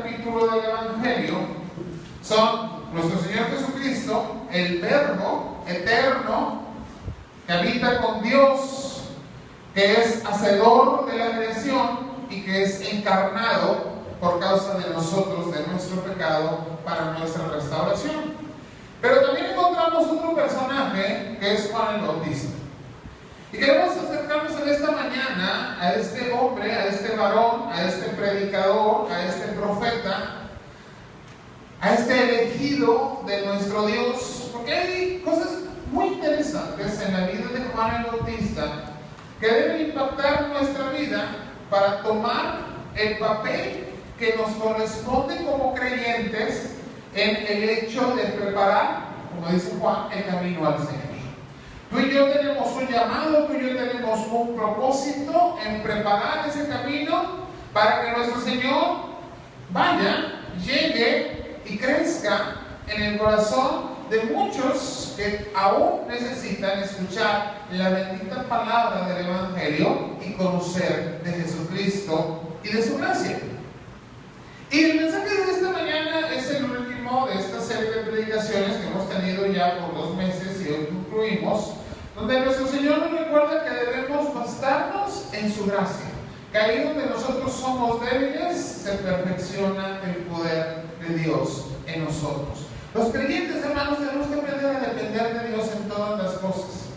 capítulo del Evangelio son nuestro Señor Jesucristo, el Verbo eterno, que habita con Dios, que es hacedor de la creación y que es encarnado por causa de nosotros, de nuestro pecado, para nuestra restauración. Pero también encontramos otro personaje que es Juan el Bautista. Y queremos acercarnos en esta mañana a este hombre, a este varón, a este predicador, a este profeta, a este elegido de nuestro Dios, porque hay cosas muy interesantes en la vida de Juan el Bautista que deben impactar nuestra vida para tomar el papel que nos corresponde como creyentes en el hecho de preparar, como dice Juan, el camino al Señor. Tú y yo tenemos un llamado, tú y yo tenemos un propósito en preparar ese camino para que nuestro Señor vaya, llegue y crezca en el corazón de muchos que aún necesitan escuchar la bendita palabra del Evangelio y conocer de Jesucristo y de su gracia. Y el mensaje de esta mañana es el último de esta serie de predicaciones que hemos tenido ya por 2 meses y hoy concluimos, donde nuestro Señor nos recuerda que debemos bastarnos en su gracia, que ahí donde nosotros somos débiles se perfecciona el poder de Dios en nosotros. Los creyentes, hermanos, tenemos que aprender a depender de Dios en todas las cosas.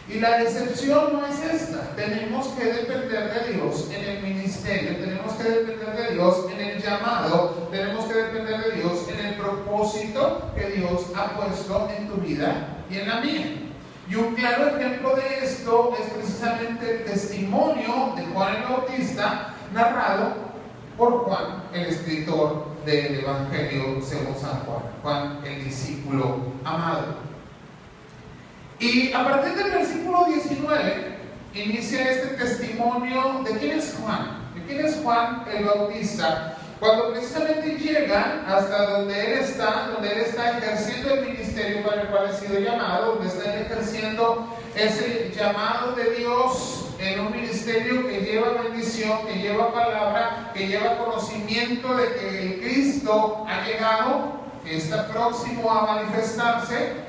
Y la excepción no es esta. Tenemos que depender de Dios en el ministerio, tenemos que depender de Dios en el llamado, tenemos que depender de Dios en el propósito que Dios ha puesto en tu vida y en la mía. Y un claro ejemplo de esto es precisamente el testimonio de Juan el Bautista, narrado por Juan, el escritor del Evangelio según San Juan, Juan el discípulo amado. Y a partir del versículo 19 inicia este testimonio de quién es Juan, de quién es Juan el Bautista, cuando precisamente llega hasta donde él está ejerciendo el ministerio para el cual ha sido llamado, donde está ejerciendo ese llamado de Dios en un ministerio que lleva bendición, que lleva palabra, que lleva conocimiento de que el Cristo ha llegado, que está próximo a manifestarse.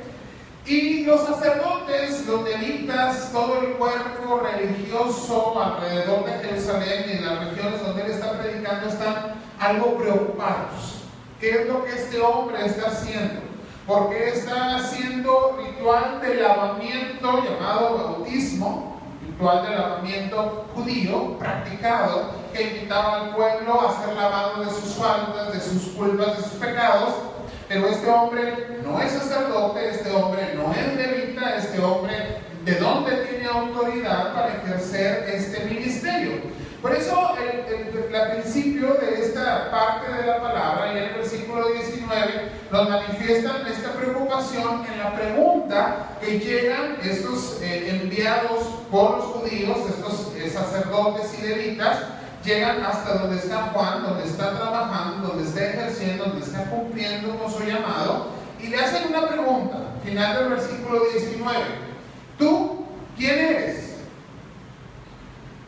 Y los sacerdotes, los levitas, todo el cuerpo religioso alrededor de Jerusalén y en las regiones donde él está predicando están algo preocupados. ¿Qué es lo que este hombre está haciendo? ¿Por qué está haciendo ritual de lavamiento llamado bautismo? Ritual de lavamiento judío practicado que invitaba al pueblo a ser lavado de sus faltas, de sus culpas, de sus pecados. Pero este hombre no es sacerdote, este hombre no es levita, este hombre ¿de dónde tiene autoridad para ejercer este ministerio? Por eso al principio de esta parte de la palabra, y en el versículo 19, nos manifiestan esta preocupación en la pregunta que llegan estos enviados por los judíos, estos sacerdotes y levitas, llegan hasta donde está Juan, donde está trabajando, donde está ejerciendo, donde está cumpliendo con su llamado, y le hacen una pregunta, final del versículo 19. ¿Tú quién eres?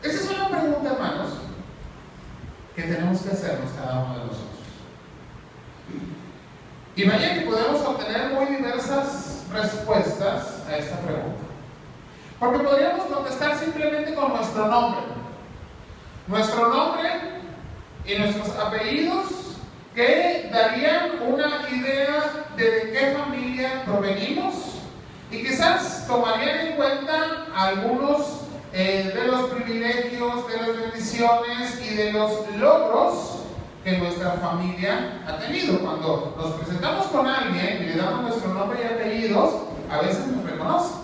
Esa es una pregunta, hermanos, que tenemos que hacernos cada uno de nosotros. Y vaya que podemos obtener muy diversas respuestas a esta pregunta. Porque podríamos contestar simplemente con nuestro nombre. Nuestro nombre y nuestros apellidos que darían una idea de qué familia provenimos y quizás tomarían en cuenta algunos de los privilegios, de las bendiciones y de los logros que nuestra familia ha tenido. Cuando nos presentamos con alguien y le damos nuestro nombre y apellidos, a veces nos reconocen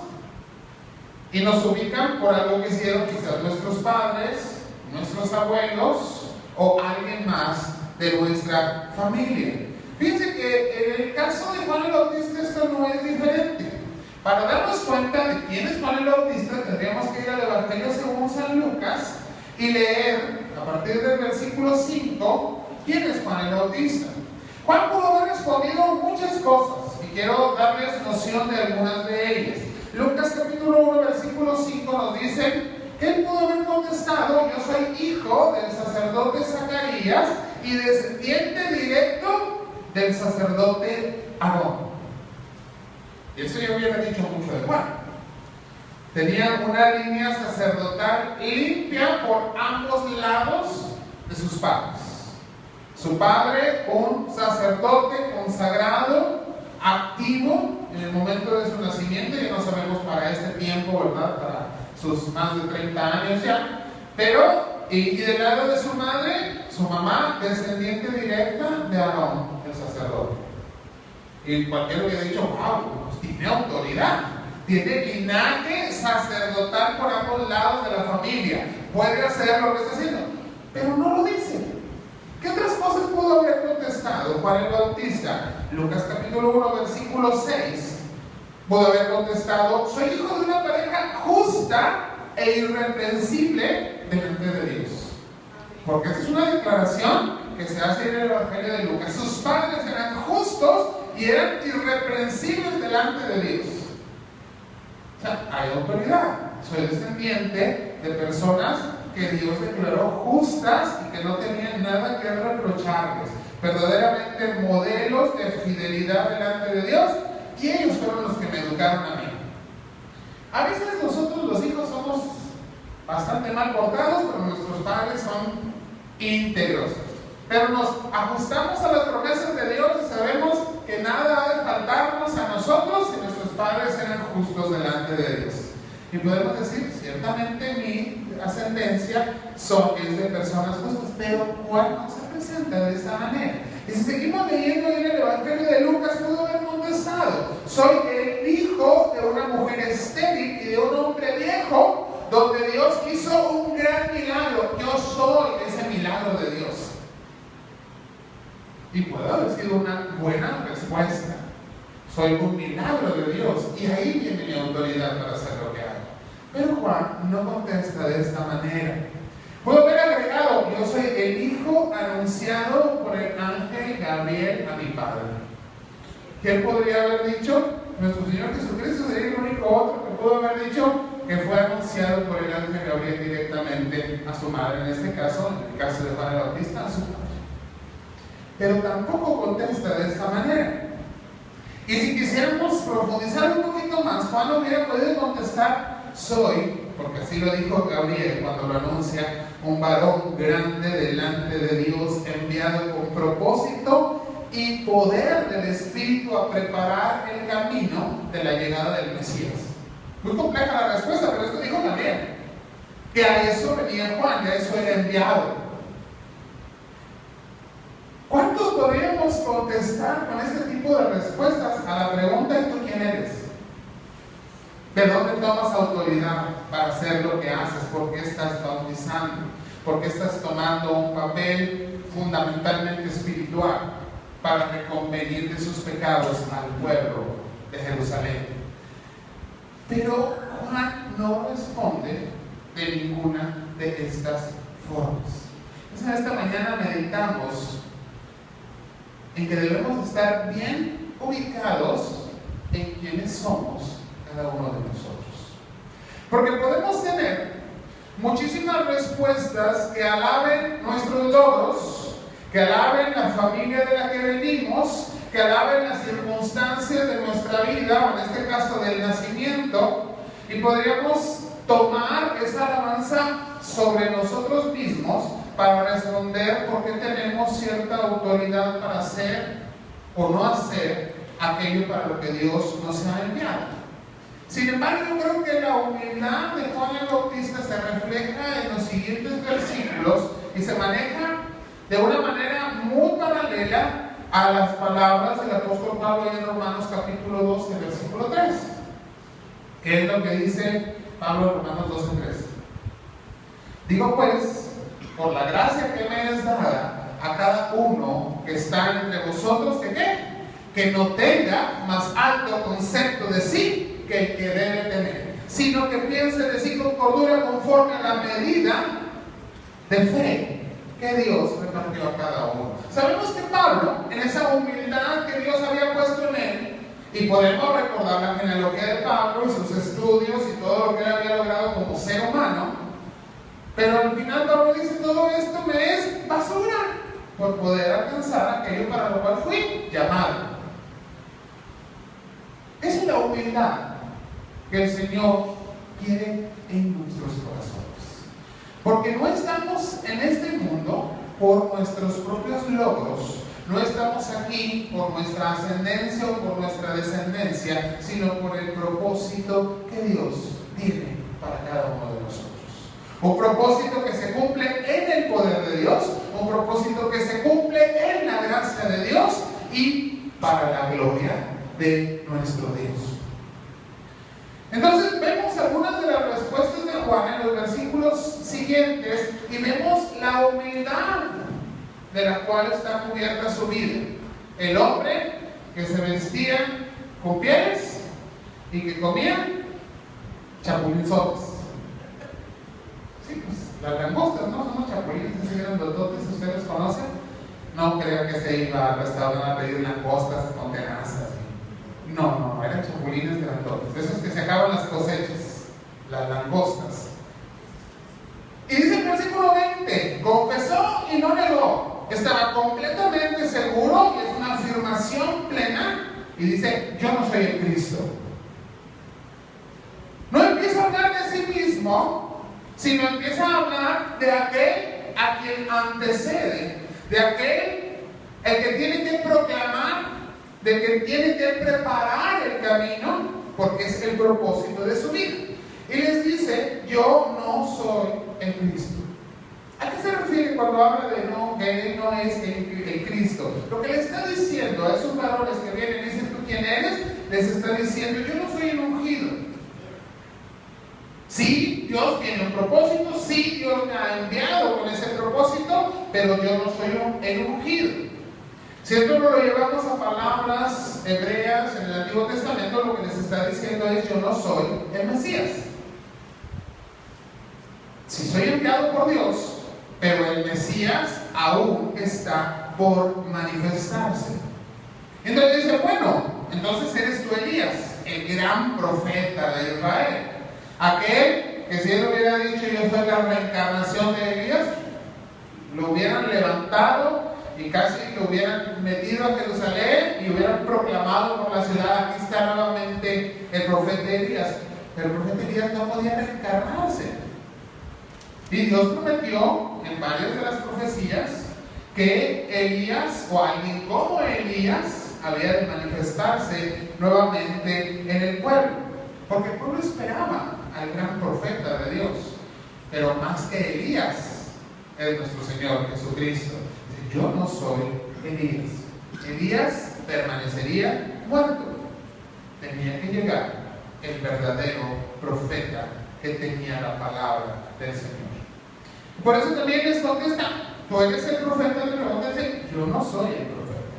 y nos ubican por algo que hicieron quizás nuestros padres, nuestros abuelos o alguien más de nuestra familia. Fíjense que en el caso de Juan el Bautista esto no es diferente. Para darnos cuenta de quién es Juan el Bautista, tendríamos que ir al Evangelio según San Lucas y leer a partir del versículo 5 quién es Juan el Bautista. Juan pudo haber respondido muchas cosas y quiero darles noción de algunas de ellas. Lucas capítulo 1 versículo 5 nos dice: ¿Qué él pudo haber contestado? Yo soy hijo del sacerdote Zacarías y descendiente directo del sacerdote Aarón. Y eso ya hubiera dicho mucho de Juan. Tenía una línea sacerdotal limpia por ambos lados de sus padres. Su padre, un sacerdote consagrado, activo en el momento de su nacimiento, ya no sabemos para este tiempo, ¿verdad? Para sus más de 30 años ya. Pero, y del lado de su madre, su mamá, descendiente directa de Aarón, el sacerdote. Y cualquiera hubiera dicho, wow, pues tiene autoridad. Tiene linaje sacerdotal por ambos lados de la familia. Puede hacer lo que está haciendo. Pero no lo dice. ¿Qué otras cosas pudo haber contestado Juan el Bautista? Lucas capítulo 1, versículo 6. Pudo haber contestado, soy hijo de una pareja justa e irreprensible delante de Dios. Porque esa es una declaración que se hace en el Evangelio de Lucas. Sus padres eran justos y eran irreprensibles delante de Dios. O sea, hay autoridad. Soy descendiente de personas que Dios declaró justas y que no tenían nada que reprocharles. Verdaderamente modelos de fidelidad delante de Dios, y ellos fueron los que me educaron a mí. A veces nosotros los hijos somos bastante mal portados, pero nuestros padres son íntegros. Pero nos ajustamos a las promesas de Dios y sabemos que nada ha de faltarnos a nosotros si nuestros padres eran justos delante de Dios. Y podemos decir, ciertamente mi ascendencia es de personas justas, pero Juan no se presenta de esta manera. Y si seguimos leyendo en el Evangelio de Lucas, pudo haber contestado, soy el hijo de una mujer estéril y de un hombre viejo, donde Dios hizo un gran milagro. Yo soy ese milagro de Dios. Y puede haber sido una buena respuesta. Soy un milagro de Dios y ahí viene mi autoridad para hacer lo que hago. Pero Juan no contesta de esta manera. Puedo haber agregado, yo soy el hijo anunciado por el ángel Gabriel a mi padre. ¿Qué podría haber dicho? Nuestro Señor Jesucristo sería el único otro que pudo haber dicho que fue anunciado por el ángel Gabriel directamente a su madre. En este caso, en el caso de Juan el Bautista, a su padre. Pero tampoco contesta de esta manera. Y si quisiéramos profundizar un poquito más, Juan hubiera podido contestar, soy, porque así lo dijo Gabriel cuando lo anuncia, un varón grande delante de Dios, enviado con propósito y poder del Espíritu a preparar el camino de la llegada del Mesías. Muy compleja la respuesta, pero esto dijo Gabriel, que a eso venía Juan, que a eso era enviado. ¿Cuántos podríamos contestar con este tipo de respuestas a la pregunta ¿y tú quién eres? ¿De dónde tomas autoridad para hacer lo que haces? ¿Por qué estás bautizando? ¿Por qué estás tomando un papel fundamentalmente espiritual para reconvenir de sus pecados al pueblo de Jerusalén? Pero Juan no responde de ninguna de estas formas. Entonces, esta mañana meditamos en que debemos estar bien ubicados en quiénes somos cada uno de nosotros. Porque podemos tener muchísimas respuestas que alaben nuestros logros, que alaben la familia de la que venimos, que alaben las circunstancias de nuestra vida, o en este caso del nacimiento, y podríamos tomar esa alabanza sobre nosotros mismos para responder por qué tenemos cierta autoridad para hacer o no hacer aquello para lo que Dios nos ha enviado. Sin embargo, yo creo que la humildad de Juan el Bautista se refleja en los siguientes versículos y se maneja de una manera muy paralela a las palabras del apóstol Pablo en Romanos capítulo 12, versículo 3. ¿Qué es lo que dice Pablo en Romanos 12, 3? Digo pues, por la gracia que me es dada a cada uno que está entre vosotros, ¿que qué? Que no tenga más alto concepto de sí que el que debe tener, sino que piense de sí con cordura conforme a la medida de fe que Dios repartió a cada uno. Sabemos que Pablo, en esa humildad que Dios había puesto en él, y podemos recordar la genealogía de Pablo y sus estudios y todo lo que él había logrado como ser humano, Pero al final Pablo dice, todo esto me es basura por poder alcanzar aquello para lo cual fui llamado. Esa es la humildad que el Señor quiere en nuestros corazones. Porque no estamos en este mundo por nuestros propios logros, no estamos aquí por nuestra ascendencia o por nuestra descendencia, sino por el propósito que Dios tiene para cada uno de nosotros. Un propósito que se cumple en el poder de Dios, un propósito que se cumple en la gracia de Dios y para la gloria de nuestro Dios. Entonces vemos algunas de las respuestas de Juan en los versículos siguientes y vemos la humildad de la cual está cubierta su vida. El hombre que se vestía con pieles y que comía chapulinzotes. Sí, pues las langostas, ¿no? Son los chapulines así grandototes, ustedes conocen. No crean que se iba al restaurante a pedir langostas con tenazas. No, eran chapulines grandotes, esos que se acaban las cosechas, las langostas. Y dice el versículo 20, confesó y no negó, estaba completamente seguro, y es una afirmación plena, y dice, yo no soy el Cristo. No empieza a hablar de sí mismo, sino empieza a hablar de aquel a quien antecede, de aquel el que tiene que proclamar, de que tiene que preparar el camino, porque es el propósito de su vida. Y les dice, yo no soy el Cristo. ¿A qué se refiere cuando habla de no, que él no es el Cristo? Lo que le está diciendo a esos varones que vienen y dicen, ¿tú quién eres? Les está diciendo, yo no soy el ungido. Sí, Dios tiene un propósito, sí, Dios me ha enviado con ese propósito, pero yo no soy el ungido. Si esto lo llevamos a palabras hebreas en el Antiguo Testamento, lo que les está diciendo es, yo no soy el Mesías. Sí soy enviado por Dios, pero el Mesías aún está por manifestarse. Entonces dice, bueno, entonces eres tú Elías, el gran profeta de Israel. Aquel que si él hubiera dicho, yo soy la reencarnación de Elías, lo hubieran levantado y casi lo hubieran metido a Jerusalén y hubieran proclamado por la ciudad, aquí está nuevamente el profeta Elías. Pero el profeta Elías no podía reencarnarse. Y Dios prometió en varias de las profecías que Elías o alguien como Elías había de manifestarse nuevamente en el pueblo. Porque el pueblo esperaba al gran profeta de Dios. Pero más que Elías es nuestro Señor Jesucristo. Yo no soy Elías. Elías permanecería muerto. Tenía que llegar el verdadero profeta que tenía la palabra del Señor. Por eso también les contesta, tú eres el profeta, le preguntan, yo no soy el profeta.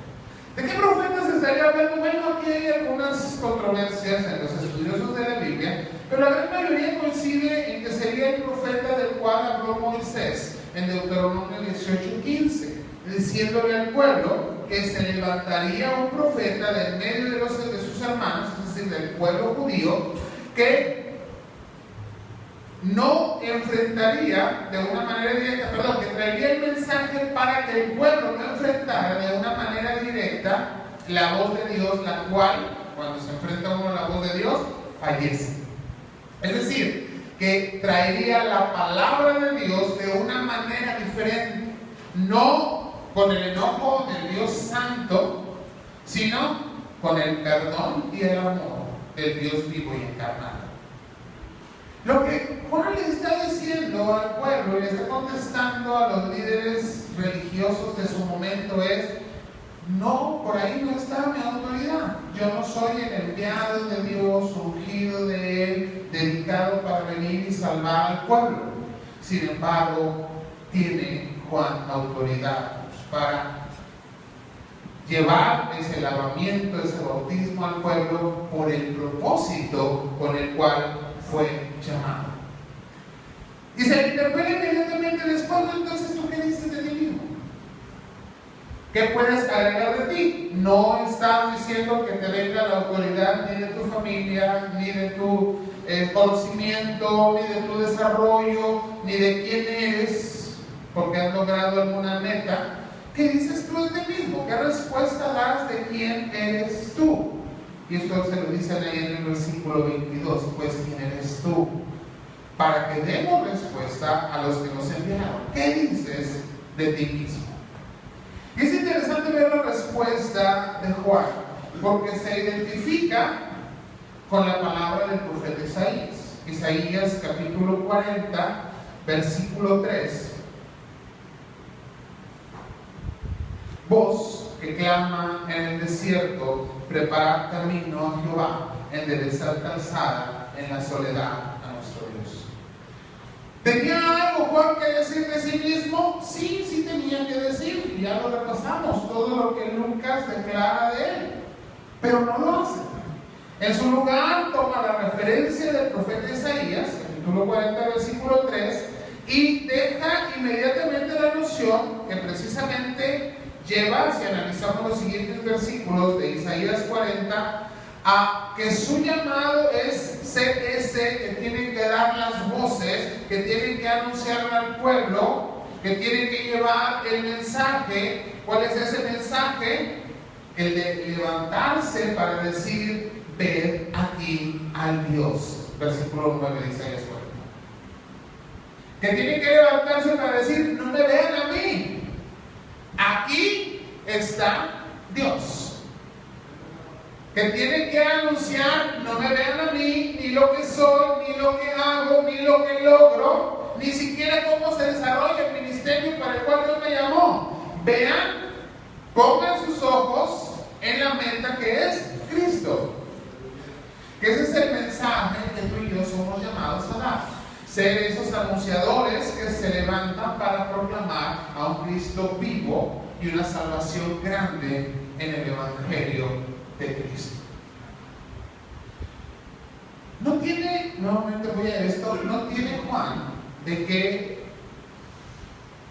¿De qué profeta se estaría hablando? Bueno, aquí hay algunas controversias en los estudiosos de la Biblia, pero la gran mayoría coincide en que sería el profeta del cual habló Moisés en Deuteronomio 18:15, diciéndole al pueblo que se levantaría un profeta de en medio de sus hermanos, es decir, del pueblo judío, que no enfrentaría de una manera directa, que traería el mensaje para que el pueblo no enfrentara de una manera directa la voz de Dios, la cual, cuando se enfrenta uno a la voz de Dios, fallece. Es decir, que traería la palabra de Dios de una manera diferente, no con el enojo del Dios santo, sino con el perdón y el amor del Dios vivo y encarnado. Lo que Juan le está diciendo al pueblo y le está contestando a los líderes religiosos de su momento es, no, por ahí no está mi autoridad. Yo no soy el enviado de Dios, ungido de Él, dedicado para venir y salvar al pueblo. Sin embargo, tiene Juan autoridad para llevar ese lavamiento, ese bautismo al pueblo por el propósito con el cual fue llamado. Y se le interpela inmediatamente después, entonces, ¿tú qué dices de ti mismo? ¿Qué ¿Qué puedes agregar de ti? No estás diciendo que te venga la autoridad ni de tu familia, ni de tu conocimiento, ni de tu desarrollo, ni de quién eres, porque has logrado alguna meta. ¿Qué dices tú de ti mismo? ¿Qué respuesta das de quién eres tú? Y esto se lo dicen ahí en el versículo 22, pues ¿quién eres tú? Para que demos respuesta a los que nos enviaron. ¿Qué dices de ti mismo? Y es interesante ver la respuesta de Juan, porque se identifica con la palabra del profeta Isaías. Isaías capítulo 40, versículo 3. Voz que clama en el desierto, preparad camino a Jehová, enderezad calzada en la soledad a nuestro Dios. ¿Tenía algo Juan que decir de sí mismo? Sí, sí tenía que decir, y ya lo repasamos, todo lo que Lucas declara de él, pero no lo hace. En su lugar toma la referencia del profeta Isaías, capítulo 40, versículo 3, y deja inmediatamente la noción que precisamente lleva, si analizamos los siguientes versículos de Isaías 40, a que su llamado es ser ese que tienen que dar las voces, que tienen que anunciar al pueblo, que tienen que llevar el mensaje. ¿Cuál es ese mensaje? El de levantarse para decir, ved aquí al Dios. Versículo 9 de Isaías 40. Que tienen que levantarse para decir, no me vean a mí, aquí está Dios. Que tienen que anunciar, no me vean a mí, ni lo que soy, ni lo que hago, ni lo que logro, ni siquiera cómo se desarrolla el ministerio para el cual Dios me llamó. Vean, pongan sus ojos en la meta que es Cristo. Que ese es el mensaje que tú y yo somos llamados a dar. Ser esos anunciadores que se levantan para proclamar a un Cristo vivo y una salvación grande en el Evangelio de Cristo. No tiene, nuevamente voy a esto, no tiene Juan de qué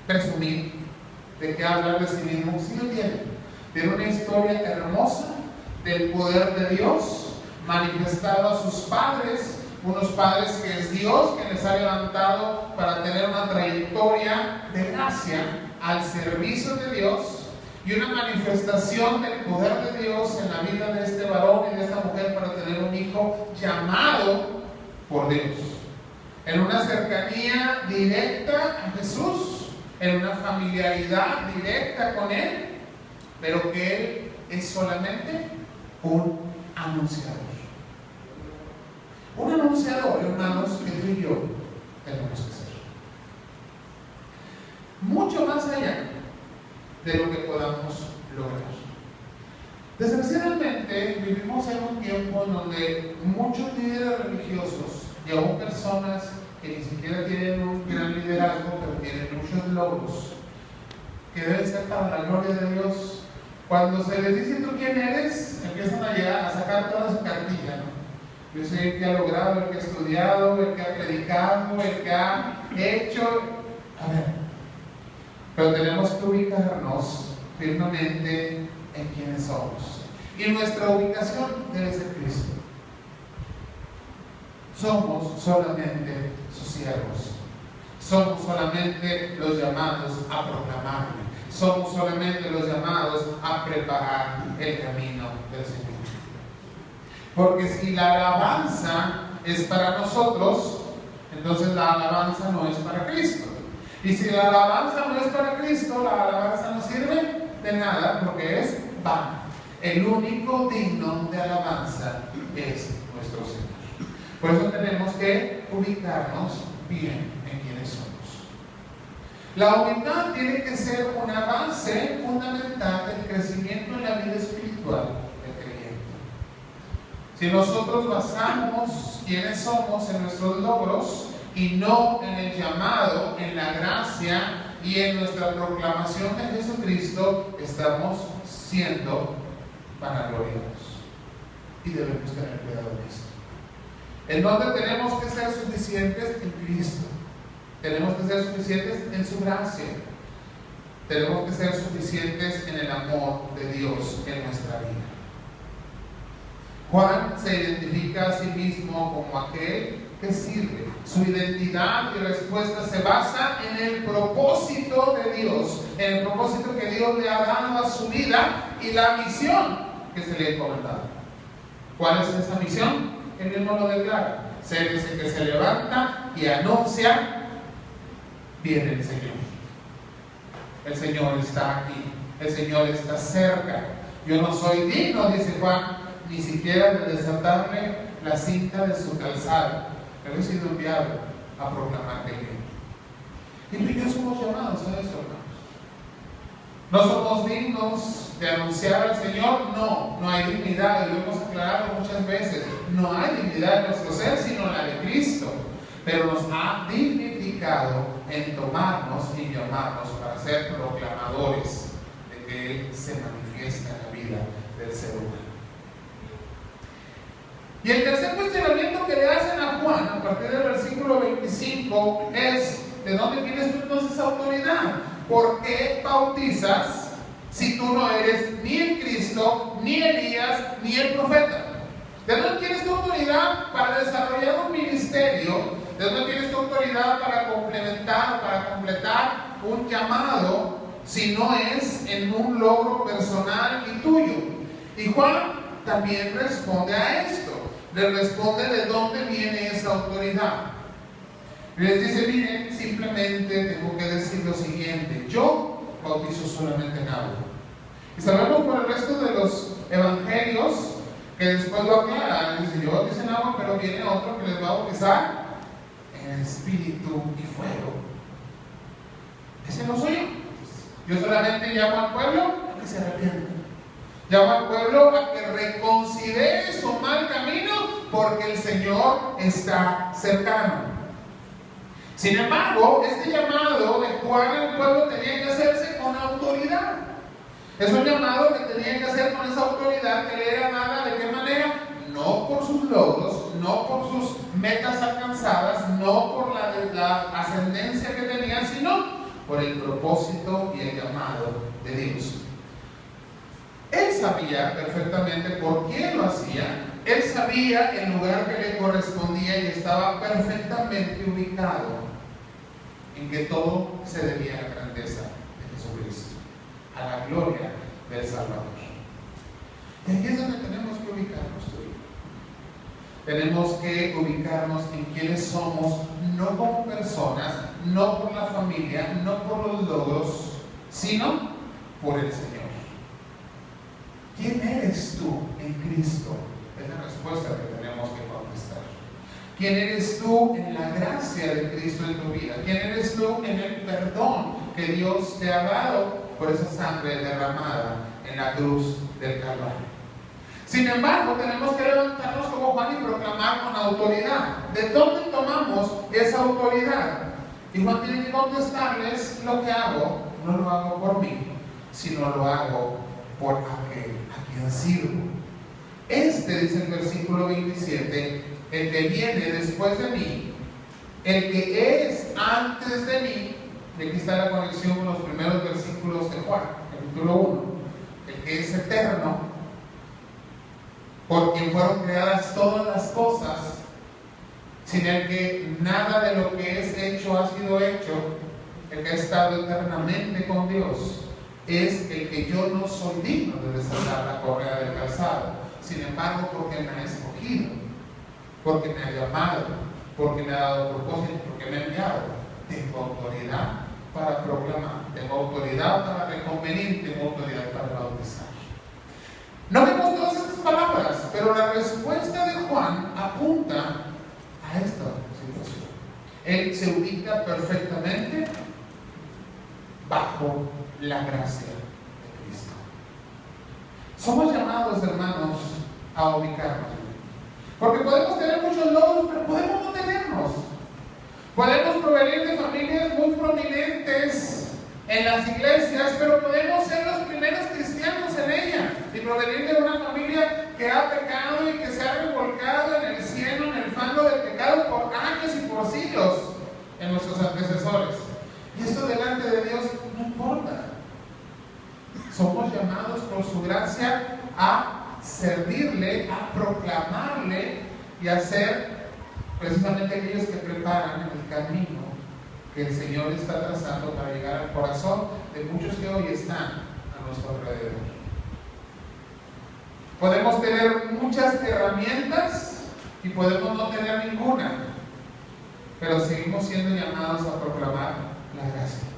presumir, de qué hablar de sí mismo. Sí lo tiene. Tiene una historia hermosa del poder de Dios manifestado a sus padres, unos padres que es Dios que les ha levantado para tener una trayectoria de gracia al servicio de Dios, y una manifestación del poder de Dios en la vida de este varón y de esta mujer para tener un hijo llamado por Dios, en una cercanía directa a Jesús, en una familiaridad directa con Él, pero que Él es solamente un anunciador. Un anunciador, hermanos, que tú y yo tenemos que ser. Mucho más allá de lo que podamos lograr. Desgraciadamente vivimos en un tiempo en donde muchos líderes religiosos y aún personas que ni siquiera tienen un gran liderazgo, pero tienen muchos logros, que deben ser para la gloria de Dios, cuando se les dice tú quién eres, empiezan a llegar a sacar toda su cartilla, ¿no? Yo soy el que ha logrado, el que ha estudiado, el que ha predicado, el que ha hecho. A ver, pero tenemos que ubicarnos firmemente en quienes somos. Y nuestra ubicación debe ser Cristo. Somos solamente sus siervos. Somos solamente los llamados a proclamarle. Somos solamente los llamados a preparar el camino del Señor. Porque si la alabanza es para nosotros, entonces la alabanza no es para Cristo. Y si la alabanza no es para Cristo, la alabanza no sirve de nada porque es vana. El único digno de alabanza es nuestro Señor. Por eso tenemos que ubicarnos bien en quienes somos. La humildad tiene que ser una base fundamental del crecimiento en la vida espiritual del creyente. Si nosotros basamos quiénes somos en nuestros logros y no en el llamado, en la gracia y en nuestra proclamación de Jesucristo, estamos siendo vanagloriados. Y debemos tener cuidado en esto. ¿En dónde tenemos que ser suficientes? En Cristo. Tenemos que ser suficientes en su gracia. tenemos que ser suficientes en el amor de Dios en nuestra vida. Juan se identifica a sí mismo como aquel que sirve. Su identidad y respuesta se basa en el propósito de Dios, en el propósito que Dios le ha dado a su vida y la misión que se le ha encomendado. ¿Cuál es esa misión? Él mismo lo declara. Ser ese que se levanta y anuncia: viene el Señor. El Señor está aquí. El Señor está cerca. Yo no soy digno, dice Juan, ni siquiera de desatarle la cinta de su calzado. Pero he sido enviado a proclamar que viene. Y tú y yo somos llamados a eso, hermanos. ¿No somos dignos de anunciar al Señor? No, no hay dignidad, y lo hemos aclarado muchas veces. No hay dignidad en nuestro ser, sino la de Cristo. Pero nos ha dignificado en tomarnos y llamarnos para ser proclamadores de que Él se manifiesta en la vida del ser humano. Y el tercer cuestionamiento que le hacen a Juan, a partir del versículo 25, es: ¿de dónde tienes tú entonces autoridad? ¿Por qué bautizas si tú no eres ni el Cristo, ni Elías, ni el profeta? ¿De dónde tienes tu autoridad para desarrollar un ministerio? ¿De dónde tienes tu autoridad para complementar, para completar un llamado, si no es en un logro personal y tuyo? Y Juan también responde a esto. Le responde de dónde viene esa autoridad. Y les dice: miren, simplemente tengo que decir lo siguiente: yo bautizo solamente en agua. Y sabemos por el resto de los evangelios que después lo aclaran. Dice: yo bautizo en agua, pero viene otro que les va a bautizar en espíritu y fuego. Ese no soy yo. Yo solamente llamo al pueblo a que se arrepienta. Llamo al pueblo a que reconsidere su mal camino, porque el Señor está cercano. Sin embargo, este llamado de Juan al pueblo tenía que hacerse con autoridad. Es un llamado que tenía que hacer con esa autoridad que le era dada. ¿De qué manera? No por sus logros, no por sus metas alcanzadas, no por la ascendencia que tenía, sino por el propósito y el llamado de Dios. Él sabía perfectamente por quién lo hacía. Él sabía el lugar que le correspondía y estaba perfectamente ubicado en que todo se debía a la grandeza de Jesucristo, a la gloria del Salvador. Y aquí es donde tenemos que ubicarnos tú y yo. Tenemos que ubicarnos en quiénes somos, no como personas, no por la familia, no por los logros, sino por el Señor. ¿Quién eres tú en Cristo? Es la respuesta que tenemos que contestar. ¿Quién eres tú en la gracia de Cristo en tu vida? ¿Quién eres tú en el perdón que Dios te ha dado por esa sangre derramada en la cruz del Calvario? Sin embargo, tenemos que levantarnos como Juan y proclamar con autoridad. ¿De dónde tomamos esa autoridad? Y Juan tiene que contestarles: lo que hago, no lo hago por mí, sino lo hago por aquel a quien sirvo. Este, dice el versículo 27, el que viene después de mí, el que es antes de mí. Y aquí está la conexión con los primeros versículos de Juan, capítulo 1. El que es eterno, por quien fueron creadas todas las cosas, sin el que nada de lo que es hecho ha sido hecho, el que ha estado eternamente con Dios. Es el que yo no soy digno de desatar la correa del calzado. Sin embargo, porque me ha escogido, porque me ha llamado, porque me ha dado propósito, porque me ha enviado, tengo autoridad para proclamar, tengo autoridad para reconvenir, tengo autoridad para bautizar. No vemos todas estas palabras, pero la respuesta de Juan apunta a esta situación. Él se ubica perfectamente bajo la gracia de Cristo. Somos llamados, hermanos, a ubicarnos. Porque podemos tener muchos logros, pero podemos no tenernos. Podemos provenir de familias muy prominentes en las iglesias, pero podemos ser los primeros cristianos en ella. Y provenir de una familia que ha pecado y que se ha revolcado en el cielo, en el fango del pecado por años y por siglos en nuestros antecesores. Y esto delante de Dios no importa. Somos llamados por su gracia a servirle, a proclamarle y a ser precisamente aquellos que preparan el camino que el Señor está trazando para llegar al corazón de muchos que hoy están a nuestro alrededor. Podemos tener muchas herramientas y podemos no tener ninguna, pero seguimos siendo llamados a proclamar la gracia.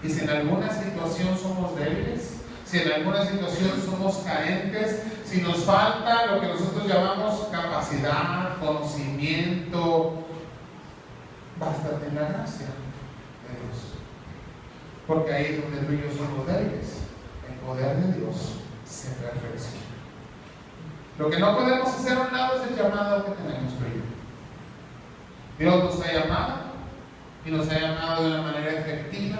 Y si en alguna situación somos débiles, si en alguna situación somos carentes, si nos falta lo que nosotros llamamos capacidad, conocimiento, bástate en la gracia de Dios. Porque ahí es donde tú y yo somos débiles. El poder de Dios se perfecciona. Lo que no podemos hacer a un lado es el llamado que tenemos tú y yo. Dios nos ha llamado y nos ha llamado de una manera efectiva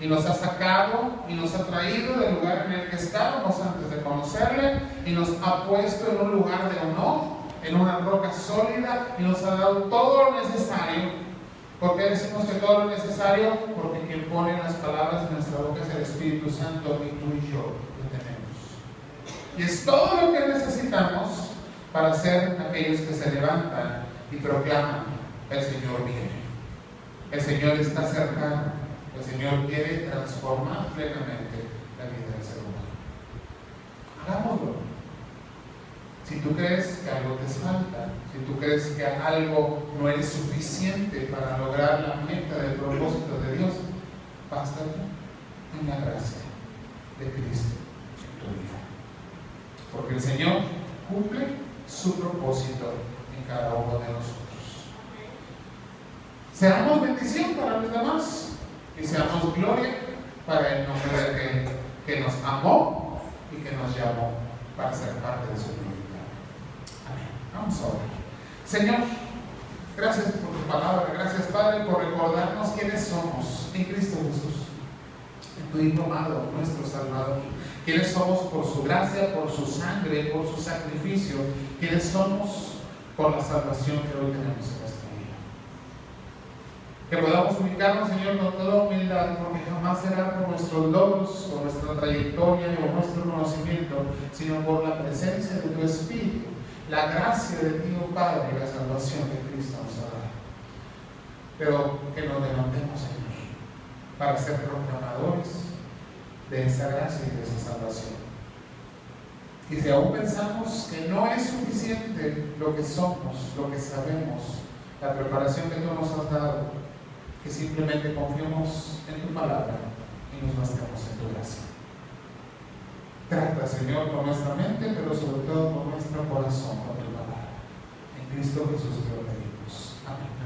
y nos ha sacado y nos ha traído del lugar en el que estábamos antes de conocerle y nos ha puesto en un lugar de honor, en una roca sólida y nos ha dado todo lo necesario. ¿Por qué decimos que todo lo necesario? Porque quien pone las palabras en nuestra boca es el Espíritu Santo y tú y yo lo tenemos. Y es todo lo que necesitamos para ser aquellos que se levantan y proclaman: el Señor viene, el Señor está cercano. El Señor quiere transformar plenamente la vida del ser humano. Hagámoslo. Si tú crees que algo te falta, si tú crees que algo no eres suficiente para lograr la meta del propósito de Dios, bástate en la gracia de Cristo en tu vida. Porque el Señor cumple su propósito en cada uno de nosotros. Seamos bendición para los demás. Y seamos gloria para el nombre de aquel que nos amó y que nos llamó para ser parte de su gloria. Amén. Vamos a orar. Señor, gracias por tu palabra. Gracias, Padre, por recordarnos quiénes somos en Cristo Jesús, en tu Hijo amado, nuestro Salvador. Quiénes somos por su gracia, por su sangre, por su sacrificio. Quiénes somos por la salvación que hoy tenemos en nuestra vida. Que podamos ubicarnos, Señor, con toda humildad, porque jamás será por nuestros logros, por nuestra trayectoria o por nuestro conocimiento, sino por la presencia de tu Espíritu, la gracia de ti, oh Padre, y la salvación que Cristo nos ha dado. Pero que nos levantemos, Señor, para ser proclamadores de esa gracia y de esa salvación. Y si aún pensamos que no es suficiente lo que somos, lo que sabemos, la preparación que tú nos has dado, que simplemente confiemos en tu palabra y nos bastemos en tu gracia. Trata, Señor, con nuestra mente, pero sobre todo con nuestro corazón, con tu palabra. En Cristo Jesús te lo pedimos. Amén.